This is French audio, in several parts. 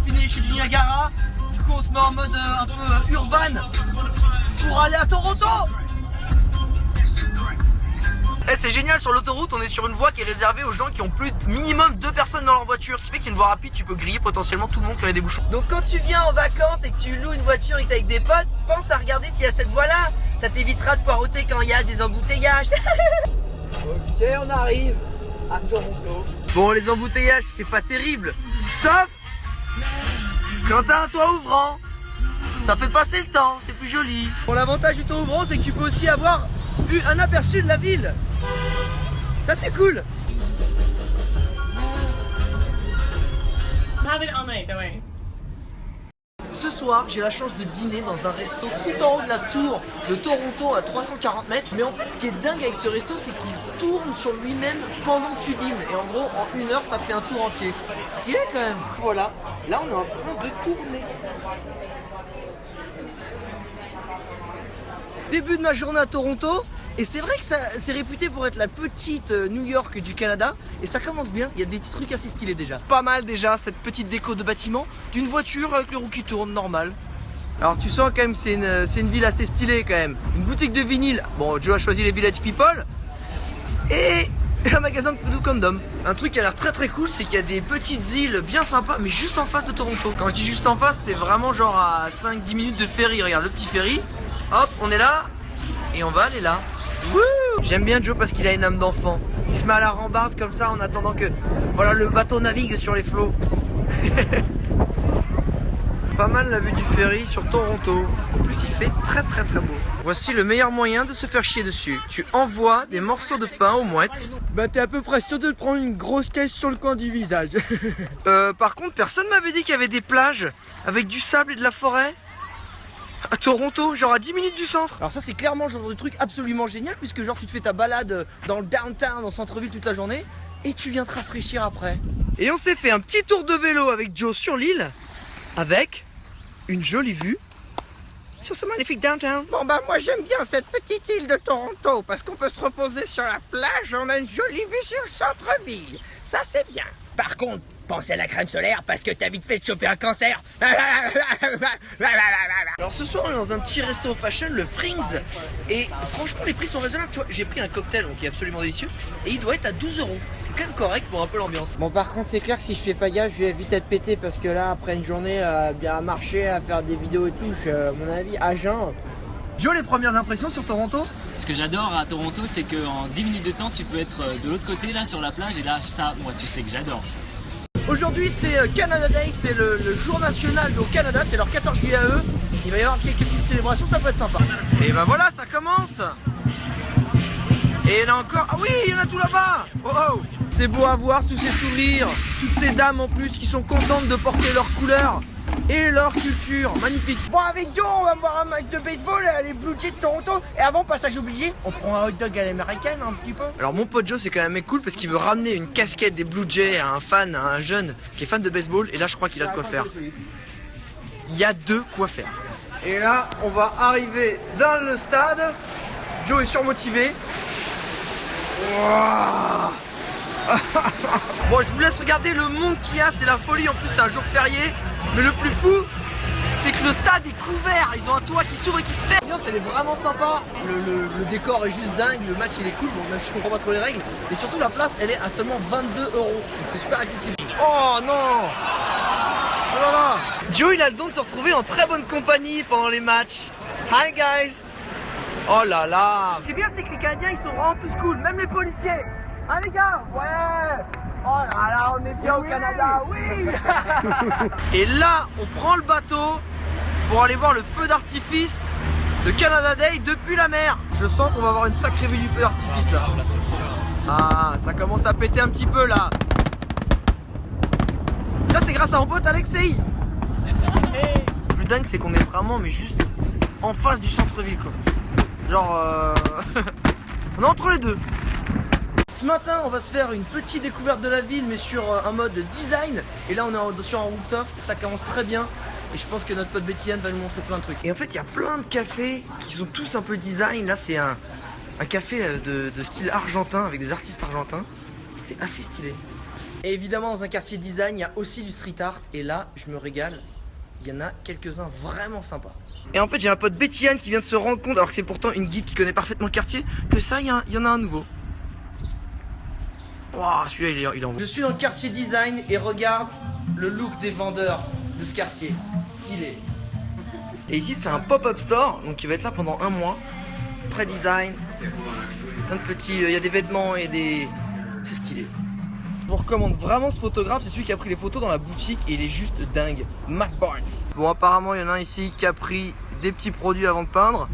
fini chez Niagara. Du coup on se met en mode un peu urbain pour aller à Toronto. C'est génial, sur l'autoroute on est sur une voie qui est réservée aux gens qui ont plus de minimum 2 personnes dans leur voiture. Ce qui fait que c'est une voie rapide, tu peux griller potentiellement tout le monde qui a des bouchons. Donc quand tu viens en vacances et que tu loues une voiture et que t'es avec des potes, pense à regarder s'il y a cette voie là. Ça t'évitera de poireauter quand il y a des embouteillages. Ok, on arrive à Toronto. Bon, les embouteillages c'est pas terrible, sauf quand t'as un toit ouvrant. Ça fait passer le temps, c'est plus joli. Bon, l'avantage du toit ouvrant c'est que tu peux aussi avoir un aperçu de la ville. Ça c'est cool. Ce soir, j'ai la chance de dîner dans un resto tout en haut de la tour de Toronto à 340 mètres. Mais en fait, ce qui est dingue avec ce resto, c'est qu'il tourne sur lui-même pendant que tu dînes. Et en gros, en 1 heure, t'as fait un tour entier. Stylé quand même. Voilà, là on est en train de tourner. Début de ma journée à Toronto. Et c'est vrai que c'est réputé pour être la petite New York du Canada. Et ça commence bien, il y a des petits trucs assez stylés déjà. Pas mal déjà cette petite déco de bâtiment, d'une voiture avec le roue qui tourne, normal. Alors tu sens quand même c'est une ville assez stylée quand même. Une boutique de vinyle, bon Joe a choisi les Village People. Et un magasin de condoms. Un truc qui a l'air très très cool, c'est qu'il y a des petites îles bien sympas, mais juste en face de Toronto. Quand je dis juste en face, c'est vraiment genre à 5-10 minutes de ferry. Regarde le petit ferry, hop on est là, et on va aller là. J'aime bien Joe parce qu'il a une âme d'enfant. Il se met à la rambarde comme ça en attendant que voilà, le bateau navigue sur les flots. Pas mal la vue du ferry sur Toronto. En plus il fait très très très beau. Voici le meilleur moyen de se faire chier dessus. Tu envoies des morceaux de pain aux mouettes. Bah t'es à peu près sûr de te prendre une grosse caisse sur le coin du visage. Par contre personne m'avait dit qu'il y avait des plages avec du sable et de la forêt à Toronto, genre à 10 minutes du centre. Alors ça c'est clairement le genre de truc absolument génial, puisque genre tu te fais ta balade dans le downtown, dans le centre-ville toute la journée, et tu viens te rafraîchir après. Et on s'est fait un petit tour de vélo avec Joe sur l'île, avec une jolie vue sur ce magnifique downtown. Bon bah moi j'aime bien cette petite île de Toronto, parce qu'on peut se reposer sur la plage, on a une jolie vue sur le centre-ville. Ça c'est bien. Par contre, pensez à la crème solaire parce que t'as vite fait de choper un cancer. Alors ce soir on est dans un petit resto fashion, le Frings. Et franchement les prix sont raisonnables, tu vois. J'ai pris un cocktail qui est absolument délicieux et il doit être à 12 €. C'est quand même correct pour un peu l'ambiance. Bon par contre c'est clair que si je fais pas gaffe je vais vite être pété, parce que là après une journée bien à marcher, à faire des vidéos et tout, je suis à mon avis à jeun. Joe, les premières impressions sur Toronto? Ce que j'adore à Toronto, c'est qu'en 10 minutes de temps, tu peux être de l'autre côté, là, sur la plage. Et là, ça, moi, tu sais que j'adore. Aujourd'hui, c'est Canada Day, c'est le jour national au Canada, c'est leur 14 juillet à eux. Il va y avoir quelques petites célébrations, ça peut être sympa. Et ben voilà, ça commence. Et il y en a encore. Ah oui, il y en a tout là-bas. Oh oh. C'est beau à voir tous ces sourires, toutes ces dames en plus qui sont contentes de porter leur couleur et leur culture, magnifique. Bon avec Joe, on va voir un match de baseball, les Blue Jays de Toronto. Et avant, passage obligé, on prend un hot dog à l'américaine un petit peu. Alors mon pote Joe c'est quand même un mec cool parce qu'il veut ramener une casquette des Blue Jays à un fan, à un jeune qui est fan de baseball. Et là je crois qu'il a de quoi faire. Il y a de quoi faire. Et là on va arriver dans le stade. Joe est surmotivé. Wow. Bon je vous laisse regarder le monde qu'il y a, c'est la folie. En plus c'est un jour férié. Mais le plus fou, c'est que le stade est couvert. Ils ont un toit qui s'ouvre et qui se ferme. L'ambiance elle est vraiment sympa. Le décor est juste dingue. Le match il est cool. Bon, même si je comprends pas trop les règles. Et surtout la place elle est à seulement 22 €. Donc c'est super accessible. Oh non. Oh là là. Joe il a le don de se retrouver en très bonne compagnie pendant les matchs. Hi guys. Oh là là. Ce qui est bien c'est que les Canadiens ils sont vraiment tous cool. Même les policiers. Hein les gars. Ouais. Oh là là, on est bien au Canada, oui. Et là, on prend le bateau pour aller voir le feu d'artifice de Canada Day depuis la mer. Je sens qu'on va avoir une sacrée vue du feu d'artifice là. Ah, ça commence à péter un petit peu là. Ça c'est grâce à mon pote Alexei. Le plus dingue c'est qu'on est vraiment mais juste en face du centre-ville quoi. Genre on est entre les deux. Ce matin on va se faire une petite découverte de la ville mais sur un mode design. Et là on est sur un rooftop, ça commence très bien. Et je pense que notre pote Betty Anne va nous montrer plein de trucs. Et en fait il y a plein de cafés qui sont tous un peu design. Là c'est un café de style argentin avec des artistes argentins. C'est assez stylé. Et évidemment dans un quartier design il y a aussi du street art. Et là je me régale. Il y en a quelques-uns vraiment sympas. Et en fait j'ai un pote Betty Anne qui vient de se rendre compte, alors que c'est pourtant une guide qui connaît parfaitement le quartier, que ça il y en a un nouveau. Waouh, celui-là il est en bon. Je suis dans le quartier design et regarde le look des vendeurs de ce quartier. Stylé. Et ici c'est un pop-up store, donc qui va être là pendant un mois. Très design. Plein de petits. Il y a des vêtements et des. C'est stylé. Je vous recommande vraiment ce photographe, c'est celui qui a pris les photos dans la boutique et il est juste dingue. Matt Barnes. Bon, apparemment, il y en a un ici qui a pris des petits produits avant de peindre.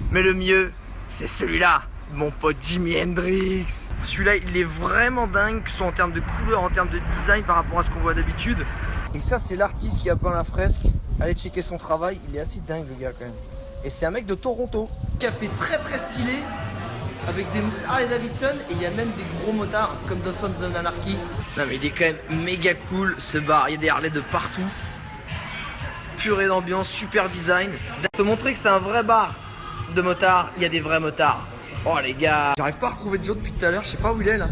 Mais le mieux, c'est celui-là, mon pote Jimi Hendrix. Celui-là, il est vraiment dingue, que ce soit en termes de couleur, en termes de design par rapport à ce qu'on voit d'habitude. Et ça, c'est l'artiste qui a peint la fresque. Allez checker son travail, il est assez dingue, le gars, quand même. Et c'est un mec de Toronto qui a fait très très stylé. Avec des Harley Davidson et il y a même des gros motards comme dans Sons of Anarchy. Non mais il est quand même méga cool ce bar, il y a des Harley de partout. Purée d'ambiance, super design. Pour te montrer que c'est un vrai bar de motards, il y a des vrais motards. Oh les gars, j'arrive pas à retrouver Joe depuis tout à l'heure, je sais pas où il est là.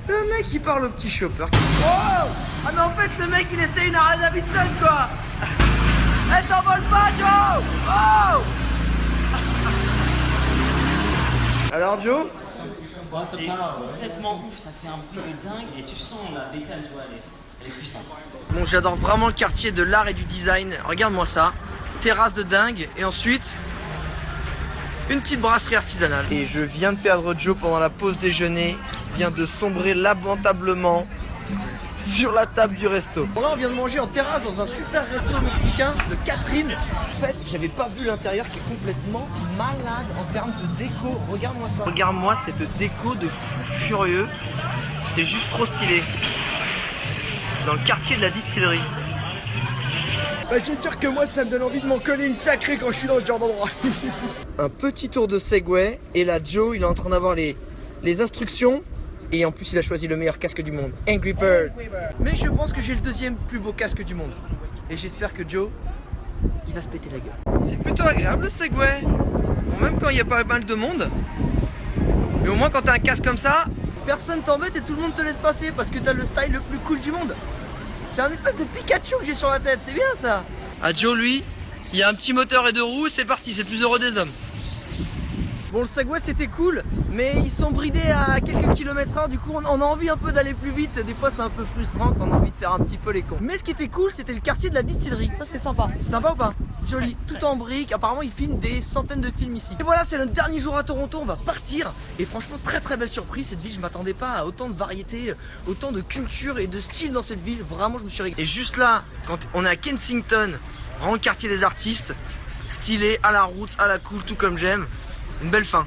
Le mec il parle au petit chopper. Oh ah mais en fait le mec il essaie une Harley Davidson quoi. Eh t'envole pas Joe. Oh alors Joe? C'est complètement ouf, ça fait un bruit de dingue et tu sens la bécane, tu vois, elle est puissante. Bon, j'adore vraiment le quartier de l'art et du design. Regarde-moi ça, terrasse de dingue et ensuite une petite brasserie artisanale. Et je viens de perdre Joe pendant la pause déjeuner qui vient de sombrer lamentablement sur la table du resto. Bon là on vient de manger en terrasse dans un super resto mexicain de Catherine. En fait j'avais pas vu l'intérieur qui est complètement malade en termes de déco. Regarde-moi ça. Regarde-moi cette déco de fou furieux. C'est juste trop stylé. Dans le quartier de la distillerie. Bah, je veux dire que moi ça me donne envie de m'en coller une sacrée quand je suis dans ce genre d'endroit. Un petit tour de Segway et là Joe il est en train d'avoir les instructions. Et en plus il a choisi le meilleur casque du monde, Angry Bird. Mais je pense que j'ai le deuxième plus beau casque du monde. Et j'espère que Joe, il va se péter la gueule. C'est plutôt agréable le Segway. Bon, même quand il n'y a pas mal de monde. Mais au moins quand t'as un casque comme ça, personne t'embête et tout le monde te laisse passer parce que t'as le style le plus cool du monde. C'est un espèce de Pikachu que j'ai sur la tête, c'est bien ça. À Joe lui, il y a un petit moteur et deux roues, c'est parti, c'est le plus heureux des hommes. Bon le Segway c'était cool, mais ils sont bridés à quelques kilomètres/h, du coup on a envie un peu d'aller plus vite, des fois c'est un peu frustrant quand on a envie de faire un petit peu les cons. Mais ce qui était cool c'était le quartier de la distillerie, ça c'était sympa. C'est sympa ou pas? Joli, tout en briques, apparemment ils filment des centaines de films ici. Et voilà c'est notre dernier jour à Toronto, on va partir. Et franchement très très belle surprise cette ville, je m'attendais pas à autant de variété, autant de culture et de style dans cette ville, vraiment je me suis régalé. Et juste là, quand on est à Kensington, vraiment le quartier des artistes, stylé, à la roots, à la cool, tout comme j'aime. Une belle fin.